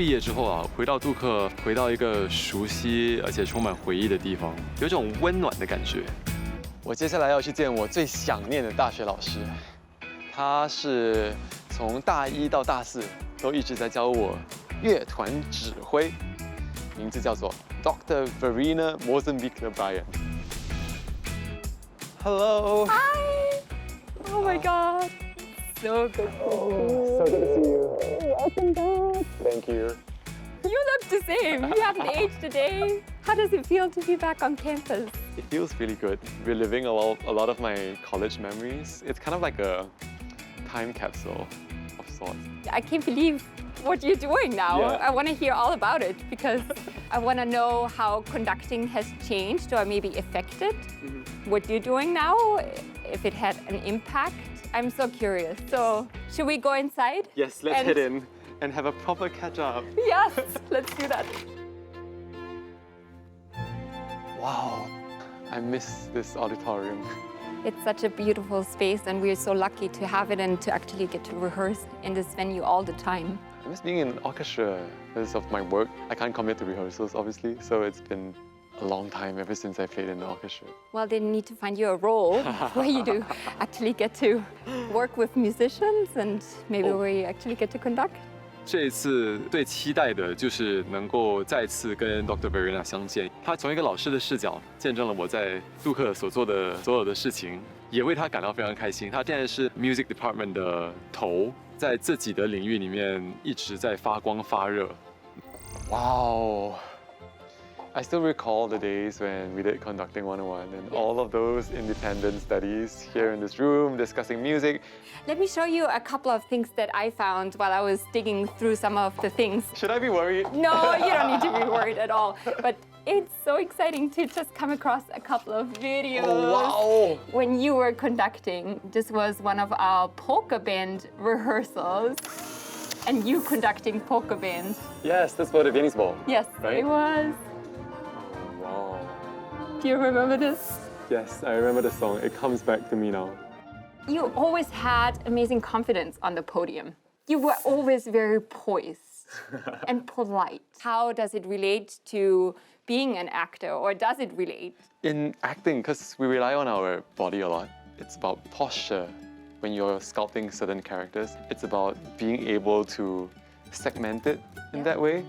毕业之后啊，回到杜克，回到一个熟悉而且充满回忆的地方，有种温暖的感觉。我接下来要去见我最想念的大学老师，他是从大一到大四都一直在教我乐团指挥，名字叫做 Dr. Verena Mosenbichler-Bryan。Hello. Hi. Oh my God. So good. So good to see you. Welcome back. Thank you. You look the same. You haven't aged a day. How does it feel to be back on campus? It feels really good. Reliving a lot of my college memories. It's kind of like a time capsule of sorts. I can't believe what you're doing now. Yeah. I want to hear all about it because I want to know how conducting has changed or maybe affected what you're doing now, if it had an impact. I'm so curious. So, should we go inside? Yes, let's head in and have a proper catch up. Yes, let's do that. Wow, I miss this auditorium. It's such a beautiful space and we're so lucky to have it and to actually get to rehearse in this venue all the time. I miss being in orchestra because of my work. I can't commit to rehearsals, obviously, so it's been a long time ever since I played in the orchestra. Well, they need to find you a role where you do actually get to work with musicians and maybe where you actually get to conduct. 这一次最期待的就是能够再次跟 Dr. Verena 相见。他从一个老师的视角见证了我在杜克所做的所有的事情，也为他感到非常开心。他现在是 Music Department 的头，在自己的领域里面一直在发光发热。Wow. I still recall the days when we did Conducting 101 and all of those independent studies here in this room discussing music. Let me show you a couple of things that I found while I was digging through some of the things. Should I be worried? No, you don't need to be worried at all. But it's so exciting to just come across a couple of videos. Oh, wow. When you were conducting, this was one of our polka band rehearsals. And you conducting polka band. Yes, that's for the Viennese Ball. Yes, Right? it was. Wow. Do you remember this? Yes, I remember the song. It comes back to me now. You always had amazing confidence on the podium. You were always very poised and polite. How does it relate to being an actor, or does it relate? In acting, because we rely on our body a lot, it's about posture. When you're sculpting certain characters, it's about being able to segment it in that way.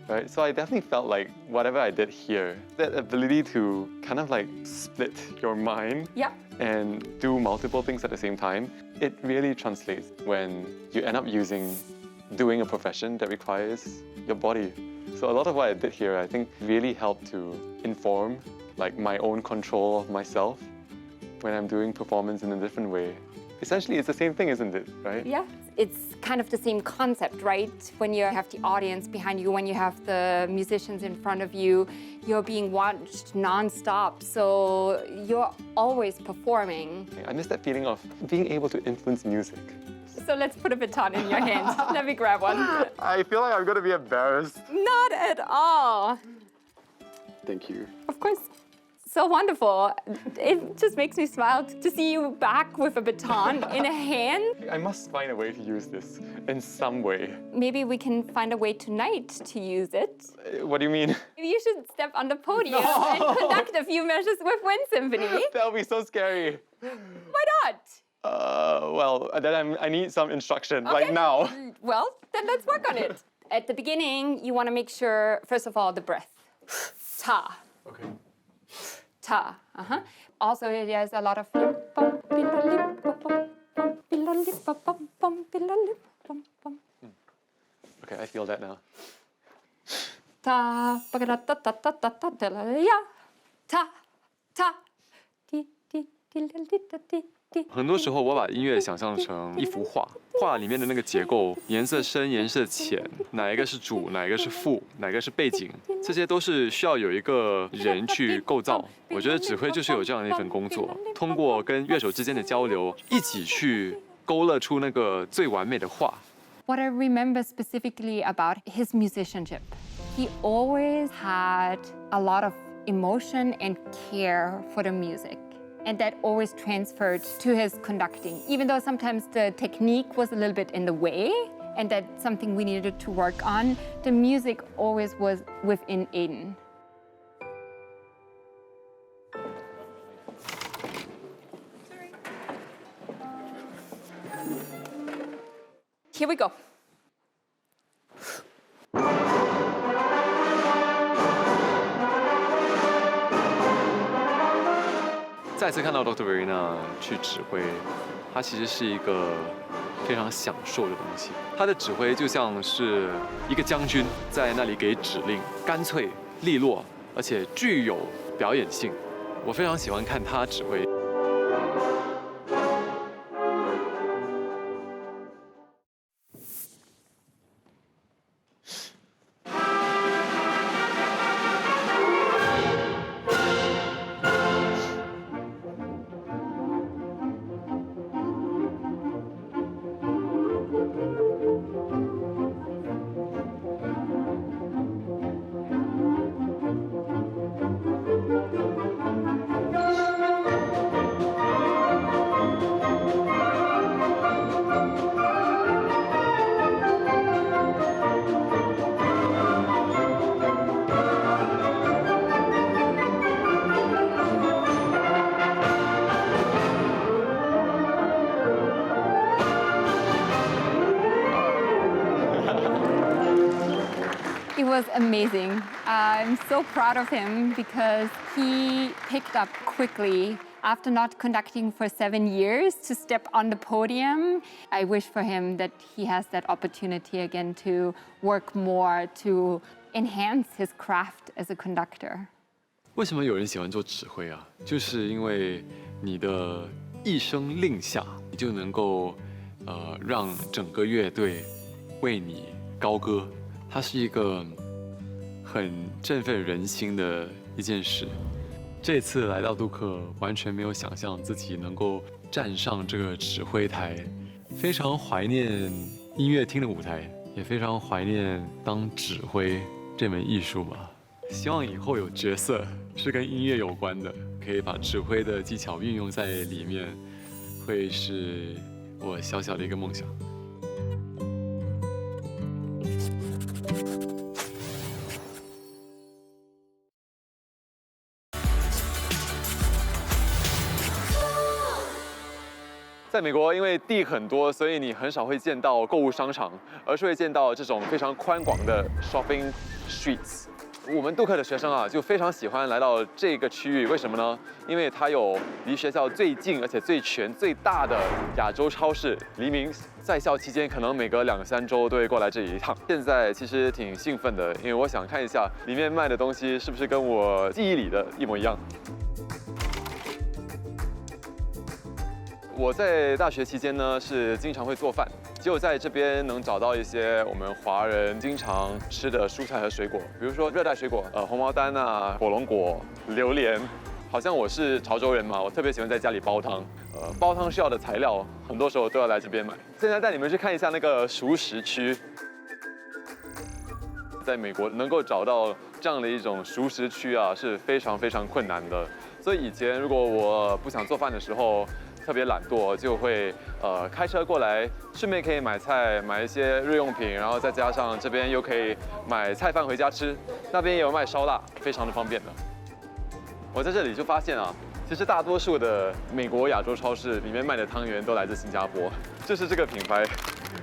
Right? So I definitely felt like whatever I did here, that ability to kind of like split your mind Yeah. and do multiple things at the same time, it really translates when you end up doing a profession that requires your body. So a lot of what I did here, I think, really helped to inform like my own control of myself when I'm doing performance in a different way. Essentially, it's the same thing, isn't it? Right? Yeah. It's kind of the same concept, right? When you have the audience behind you, when you have the musicians in front of you, you're being watched non-stop. So you're always performing. I miss that feeling of being able to influence music. So let's put a baton in your hand. Let me grab one. I feel like I'm going to be embarrassed. Not at all. Thank you. Of course. So wonderful. It just makes me smile to see you back with a baton in a hand. I must find a way to use this in some way. Maybe we can find a way tonight to use it. What do you mean? You should step on the podium and conduct a few measures with Wind Symphony. That would be so scary. Why not? Well, then I need some instruction, like now. Well, then let's work on it. At the beginning, you want to make sure, first of all, the breath. Ta. Okay. Ta. Also, there's a lot of. Okay, I feel that now. Ta. Ta. Ta. 很多时候，我把音乐想象成一幅画，画里面的那个结构，颜色深、颜色浅，哪一个是主，哪一个是副，哪个是背景，这些都是需要有一个人去构造。我觉得指挥就是有这样的一份工作，通过跟乐手之间的交流，一起去勾勒出那个最完美的画。What I remember specifically about his musicianship, he always had a lot of emotion and care for the music. And that always transferred to his conducting. Even though sometimes the technique was a little bit in the way, and that's something we needed to work on. The music always was within Aiden. Here we go. 再次看到 Dr. Verena 去指挥，他其实是一个非常享受的东西。他的指挥就像是一个将军在那里给指令，干脆利落，而且具有表演性。我非常喜欢看他指挥。It was amazing. I'm so proud of him because he picked up quickly after not conducting for 7 years to step on the podium. I wish for him that he has that opportunity again to work more to enhance his craft as a conductor. 为什么有人喜欢做指挥啊？就是因为你的一声令下，你就能够让整个乐队为你高歌。它是一个很振奋人心的一件事。这次来到杜克，完全没有想象自己能够站上这个指挥台，非常怀念音乐厅的舞台，也非常怀念当指挥这门艺术吧。希望以后有角色是跟音乐有关的，可以把指挥的技巧运用在里面，会是我小小的一个梦想。在美国，因为地很多，所以你很少会见到购物商场，而是会见到这种非常宽广的 shopping streets。我们杜克的学生啊，就非常喜欢来到这个区域，为什么呢？因为它有离学校最近而且最全、最大的亚洲超市。黎明在校期间，可能每隔2、3周都会过来这里一趟。现在其实挺兴奋的，因为我想看一下里面卖的东西是不是跟我记忆里的一模一样。我在大学期间呢，是经常会做饭，只有在这边能找到一些我们华人经常吃的蔬菜和水果，比如说热带水果，红毛丹啊、火龙果、榴莲。好像我是潮州人嘛，我特别喜欢在家里煲汤。煲汤需要的材料，很多时候都要来这边买。现在带你们去看一下那个熟食区。在美国能够找到这样的一种熟食区啊，是非常非常困难的。所以以前如果我不想做饭的时候，特别懒惰，就会开车过来，顺便可以买菜，买一些日用品，然后再加上这边又可以买菜饭回家吃，那边也有卖烧腊，非常的方便的。我在这里就发现啊，其实大多数的美国亚洲超市里面卖的汤圆都来自新加坡，就是这个品牌，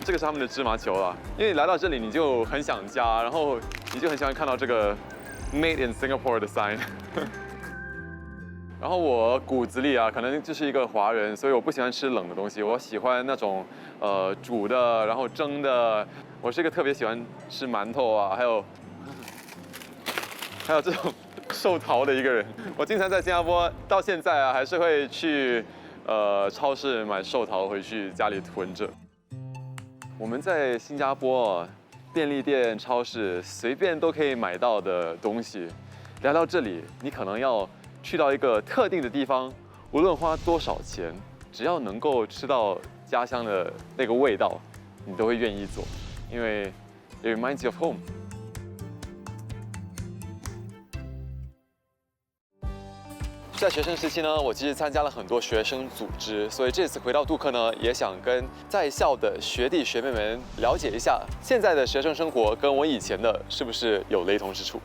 这个是他们的芝麻球啊。因为来到这里你就很想家，然后你就很喜欢看到这个 Made in Singapore 的 sign。然后我骨子里啊，可能就是一个华人，所以我不喜欢吃冷的东西，我喜欢那种煮的，然后蒸的。我是一个特别喜欢吃馒头啊，还有这种寿桃的一个人。我经常在新加坡到现在啊，还是会去超市买寿桃回去家里囤着。我们在新加坡便利店、超市随便都可以买到的东西，来到这里，你可能要去到一个特定的地方，无论花多少钱，只要能够吃到家乡的那个味道，你都会愿意做，因为 it reminds you of home。在学生时期呢，我其实参加了很多学生组织，所以这次回到杜克呢，也想跟在校的学弟学妹们了解一下现在的学生生活跟我以前的是不是有雷同之处。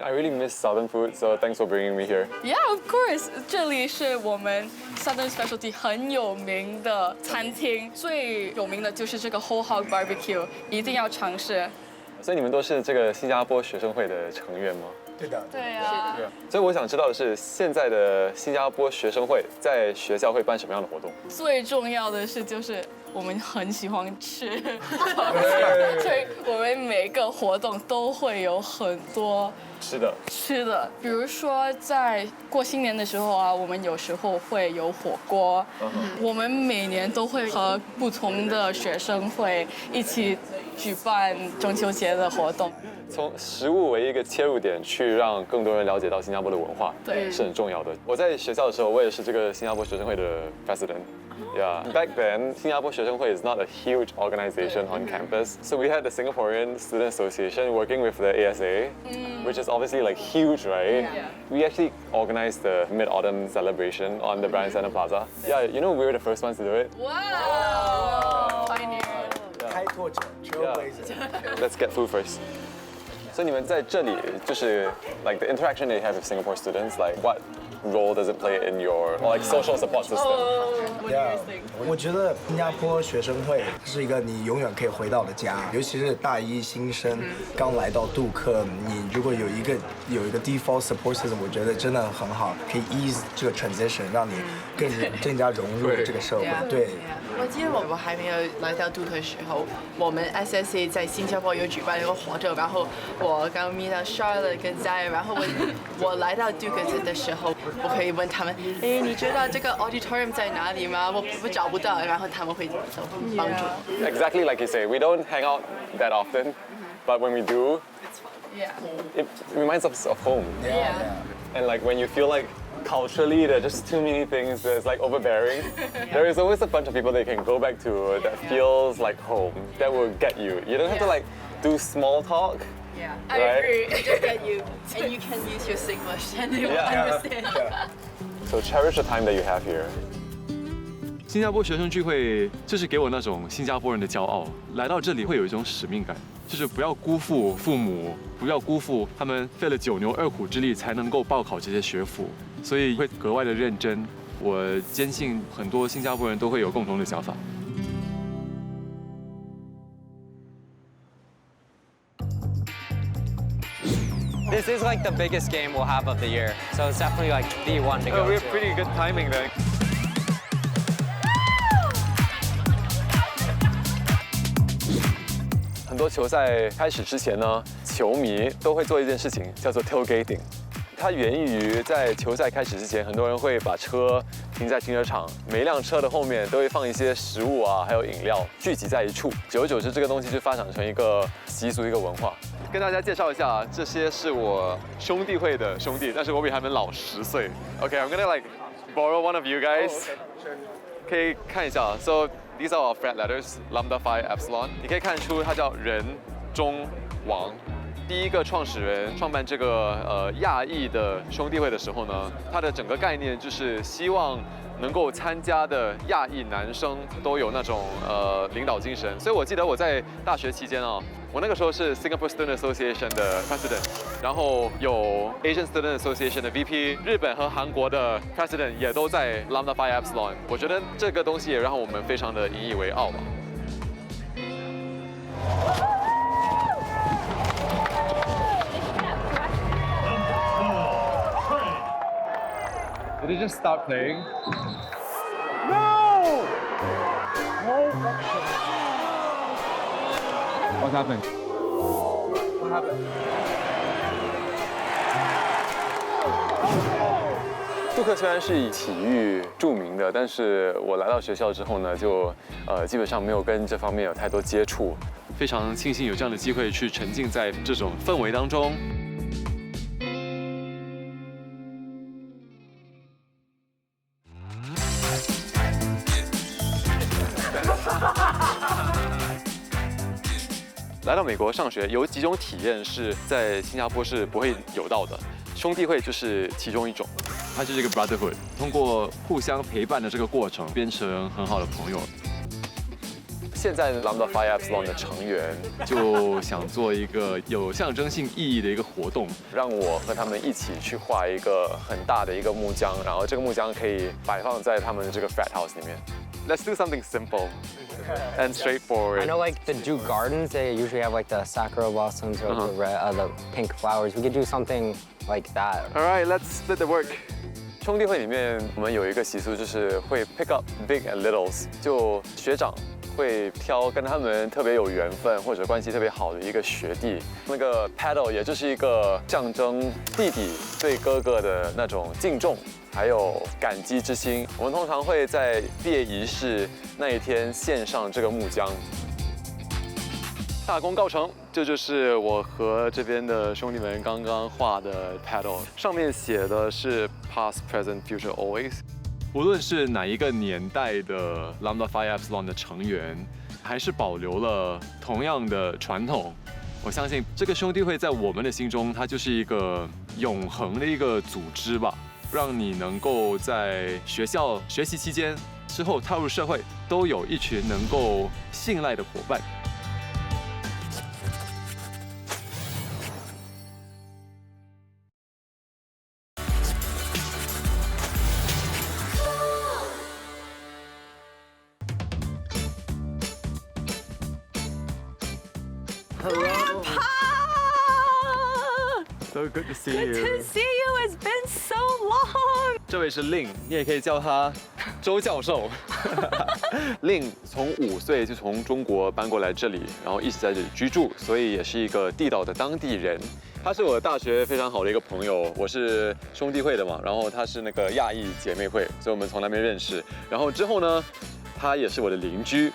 I really miss Southern food, so thanks for bringing me here. Yeah, of course. 这里是我们 Southern Specialty 很有名的餐厅，最有名的就是这个 Whole Hog Barbecue， 一定要尝试。所以你们都是这个新加坡学生会的成员吗？对的。对啊。所以我想知道的是，现在的新加坡学生会在学校会办什么样的活动？最重要的是就是我们很喜欢吃，所以我们每个活动都会有很多吃的，比如说在过新年的时候啊，我们有时候会有火锅。我们每年都会和不同的学生会一起举办中秋节的活动。从食物为一个切入点，去让更多人了解到新加坡的文化，对，是很重要的。我在学校的时候，我也是这个新加坡学生会的 president。Yeah, back then, Singapore 学生会 is not a huge organization on campus. So we had the Singaporean Student Association working with the ASA, which is obviously like huge, right? Yeah. We actually organized the Mid-Autumn celebration on the Bryan Center Plaza. Yeah, you know we were the first ones to do it. Wow! Pioneer. 开拓者 ，trailblazer。 Let's get food first. 所以你们在这里就是 like the interaction that you have with Singapore students, like what role does it play in your like social support system? What do you think? 我觉得新加坡学生会是一个你永远可以回到的家，尤其是大一新生刚来到杜克，你如果有一个 default support system， 我觉得真的很好，可以 ease 这个 transition， 让你更加融入这个社会。对。我记得我们还没有来到杜克的时候，我们 SSA 在新加坡有举办一个活动，然后我刚遇到 Charlotte 跟 Zaya， 然后我来到杜克的时候，我可以问他们，哎，你知道这个 auditorium 在哪里吗？我找不到，然后他们会帮助我。Exactly like you say, we don't hang out that often, but when we do, it reminds us of home. And like when you feel like culturally there are just too many things that's like overbearing, there is always a bunch of people that you can go back to that feels like home, that will get you. You don't have to like do small talk. Yeah, I agree. They just get you, and you can use your English, and they will understand. So cherish the time that you have here. 新加坡学生聚会就是给我那种新加坡人的骄傲，来到这里会有一种使命感，就是不要辜负父母，不要辜负他们费了9牛2虎之力才能够报考这些学府，所以会格外的认真。我坚信很多新加坡人都会有共同的想法。This is like the biggest game we'll have of the year, so it's definitely like the one to go We have to. pretty good timing then. 很多球赛开始之前呢，球迷都会做一件事情，叫做 tailgating。它源于在球赛开始之前，很多人会把车停在停车场，每一辆车的后面都会放一些食物啊，还有饮料，聚集在一处。久而久之，这个东西就发展成一个习俗、一个文化。跟大家介绍一下，这些是我兄弟会的兄弟，但是我比他们老10岁。Okay, I'm gonna like borrow one of you guys. 可以看一下 ，So these are our frat letters, Lambda Phi Epsilon。你可以看出它叫人中王。第一个创始人创办这个亚裔的兄弟会的时候呢，他的整个概念就是希望能够参加的亚裔男生都有那种领导精神。所以我记得我在大学期间啊，我那个时候是 Singapore Student Association 的 President， 然后有 Asian Student Association 的 VP， 日本和韩国的 President 也都在 Lambda Phi Epsilon。我觉得这个东西也让我们非常的引以为傲吧。Did it just stop playing? No! What happened? What happened? 杜克虽然是以体育著名的，但是我来到学校之后呢，就基本上没有跟这方面有太多接触。非常庆幸有这样的机会去沉浸在这种氛围当中。来到美国上学，有几种体验是在新加坡是不会有到的，兄弟会就是其中一种。它就是一个 brotherhood， 通过互相陪伴的这个过程，变成很好的朋友。现在 Lambda Phi Epsilon 的成员就想做一个有象征性意义的一个活动，让我和他们一起去画一个很大的一个木浆，然后这个木浆可以摆放在他们的这个 frat house 里面。Let's do something simple and straightforward. I know like the Duke Gardens, they usually have like the sakura blossoms or the pink flowers. We could do something like that. All right, let's split the work. 兄弟会里面，我们有一个习俗，就是会 pick up big and littles， 就学长会挑跟他们特别有缘分或者关系特别好的一个学弟。那个 paddle 也就是一个象征弟弟对哥哥的那种敬重，还有感激之心。我们通常会在毕业仪式那一天献上这个木浆。大功告成，这就是我和这边的兄弟们刚刚画的 paddle， 上面写的是 past, present, future, always。无论是哪一个年代的 Lambda Phi Epsilon 的成员，还是保留了同样的传统。我相信这个兄弟会在我们的心中，它就是一个永恒的一个组织吧，让你能够在学校学习期间之后踏入社会，都有一群能够信赖的伙伴。So good to see you. Good to see you. It's been so long. 这位是 Lin， 你也可以叫他周教授。Lin 从5岁就从中国搬过来这里，然后一直在这里居住，所以也是一个地道的当地人。他是我大学非常好的一个朋友，我是兄弟会的嘛，然后他是那个亚裔姐妹会，所以我们从那边认识。然后之后呢，他也是我的邻居，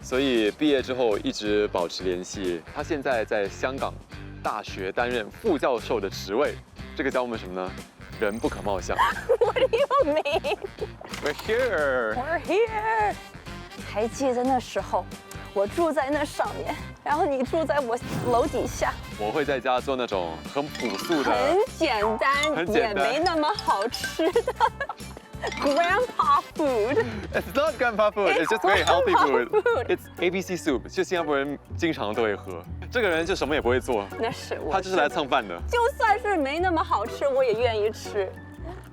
所以毕业之后一直保持联系。他现在在香港大学担任副教授的职位，这个教我们什么呢？人不可貌相。What do you mean? We're here. We're here. 还记得那时候，我住在那上面，然后你住在我楼底下。我会在家做那种很朴素的、很简单，也没那么好吃的。Grandpa food. It's not grandpa food. It's just very healthy food. It's ABC soup. 就新加坡人经常都会喝。这个人就什么也不会做，那是我。他就是来蹭饭的。就算是没那么好吃，我也愿意吃。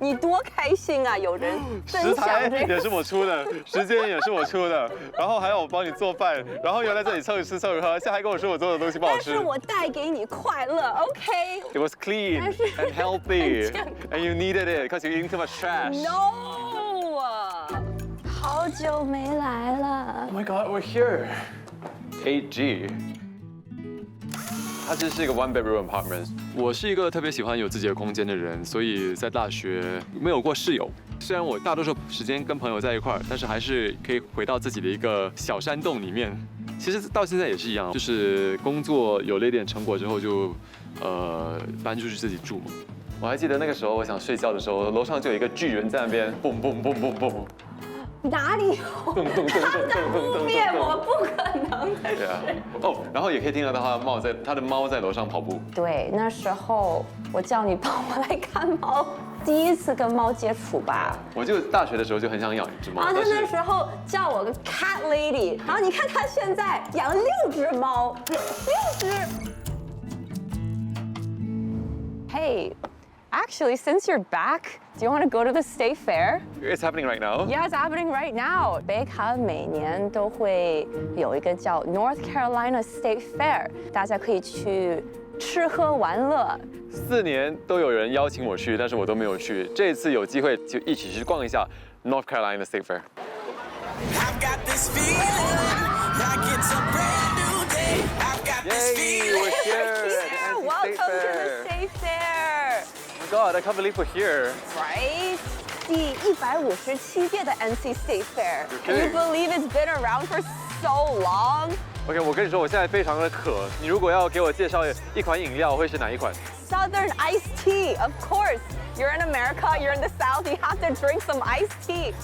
你多开心啊！有人食材也是我出的，时间也是我出的，然后还要我帮你做饭，然后又来这里蹭吃蹭喝，现在还跟我说我做的东西不好吃。但是我带给你快乐 ，OK？ It was clean and healthy, and you needed it because you're eating too much trash. No， 好久没来了。 Oh my God, we're here. 8G. 它其实是一个 one bedroom apartment。我是一个特别喜欢有自己的空间的人，所以在大学没有过室友。虽然我大多数时间跟朋友在一块儿，但是还是可以回到自己的一个小山洞里面。其实到现在也是一样，就是工作有了一点成果之后就，搬出去自己住嘛。我还记得那个时候，我想睡觉的时候，楼上就有一个巨人在那边蹦蹦蹦蹦蹦。哪里有？他在污蔑我，不可能的事。对啊，哦，然后也可以听到他的猫在楼上跑步。对，那时候我叫你帮我来看猫，第一次跟猫接触吧。我就大学的时候就很想养一只猫。然后他那时候叫我个 cat lady， 然后你看他现在养了6只猫，6只。Hey。Actually, since you're back, do you want to go to the State Fair? It's happening right now. Yeah, it's happening right now. 北卡每年都会有一个叫 North Carolina State Fair， 大家可以去吃喝玩乐。4年都有人邀請我去，但是我都沒有去。這次有機會就一起去逛一下 North Carolina State Fair. I've got this feeling like it's a brand new day. I've got this feeling. We're here. Welcome to the State Fair.Oh my God, I can't believe we're here. Right? 第157届的 NC State Fair. Can you believe it's been around for so long? OK， 我跟你说，我现在非常的渴。你如果要给我介绍一款饮料，会是哪一款 ？Southern iced tea, of course. You're in America, you're in the South, you have to drink some iced tea.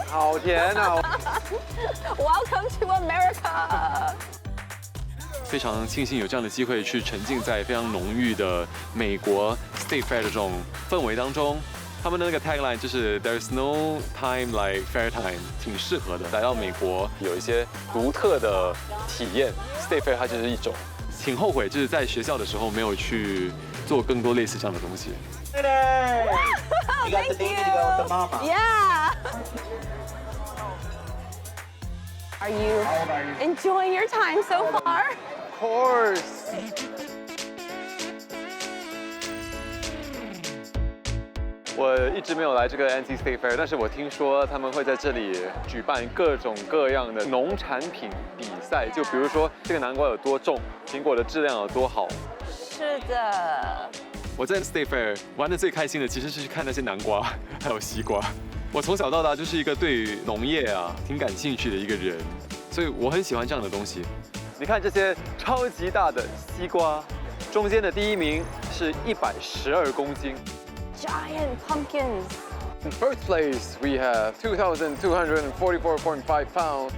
好甜啊！ Welcome to America. 非常庆幸有这样的机会去沉浸在非常浓郁的美国 State Fair 的这种氛围当中。他们的那个 tagline 就是 "There's no time like fair time"， 挺适合的。来到美国有一些独特的体验 ，State Fair 它就是一种。挺后悔就是在学校的时候没有去做更多类似这样的东西。You got the baby to go with the mama. Yeah. Are you enjoying your time so far? Of course. 我一直没有来这个 NC State Fair， 但是我听说他们会在这里举办各种各样的农产品比赛，就比如说这个南瓜有多重，苹果的质量有多好。是的。我在 State Fair 玩的最开心的其实是去看那些南瓜，还有西瓜。我从小到大就是一个对农业啊挺感兴趣的一个人，所以我很喜欢这样的东西。你看这些超级大的西瓜，中间的第一名是112公斤。Giant pumpkins. In first place, we have 2,244.5 pounds.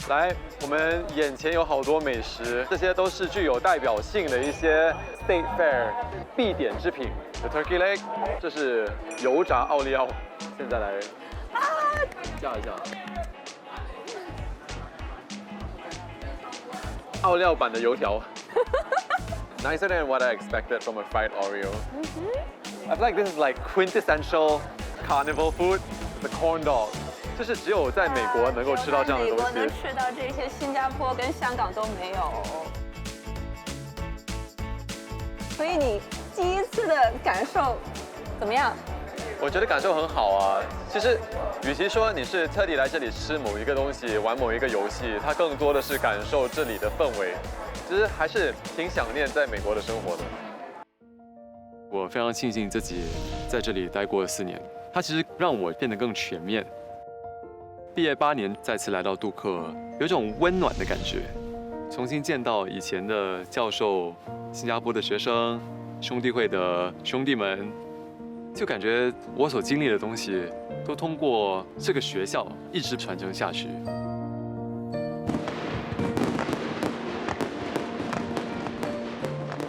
来，我们眼前有好多美食，这些都是具有代表性的一些 State Fair 必点之品。The turkey leg， 这是油炸奥利奥。现在来架一下。奥料版的油条。Nicer than what I expected from a fried Oreo. I feel like this is like quintessential carnival food, the corn dog. 就是只有在美国能够吃到这样的东西。美国能吃到这些，新加坡跟香港都没有。所以你第一次的感受怎么样？我觉得感受很好啊。其实，与其说你是特地来这里吃某一个东西、玩某一个游戏，它更多的是感受这里的氛围。其实还是挺想念在美国的生活的。我非常庆幸自己在这里待过4年，它其实让我变得更全面。毕业8年，再次来到杜克，有种温暖的感觉。重新见到以前的教授、新加坡的学生、兄弟会的兄弟们。就感觉我所经历的东西，都通过这个学校一直传承下去。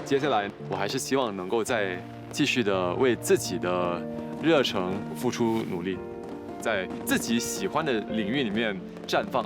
接下来，我还是希望能够再继续的为自己的热诚付出努力，在自己喜欢的领域里面绽放。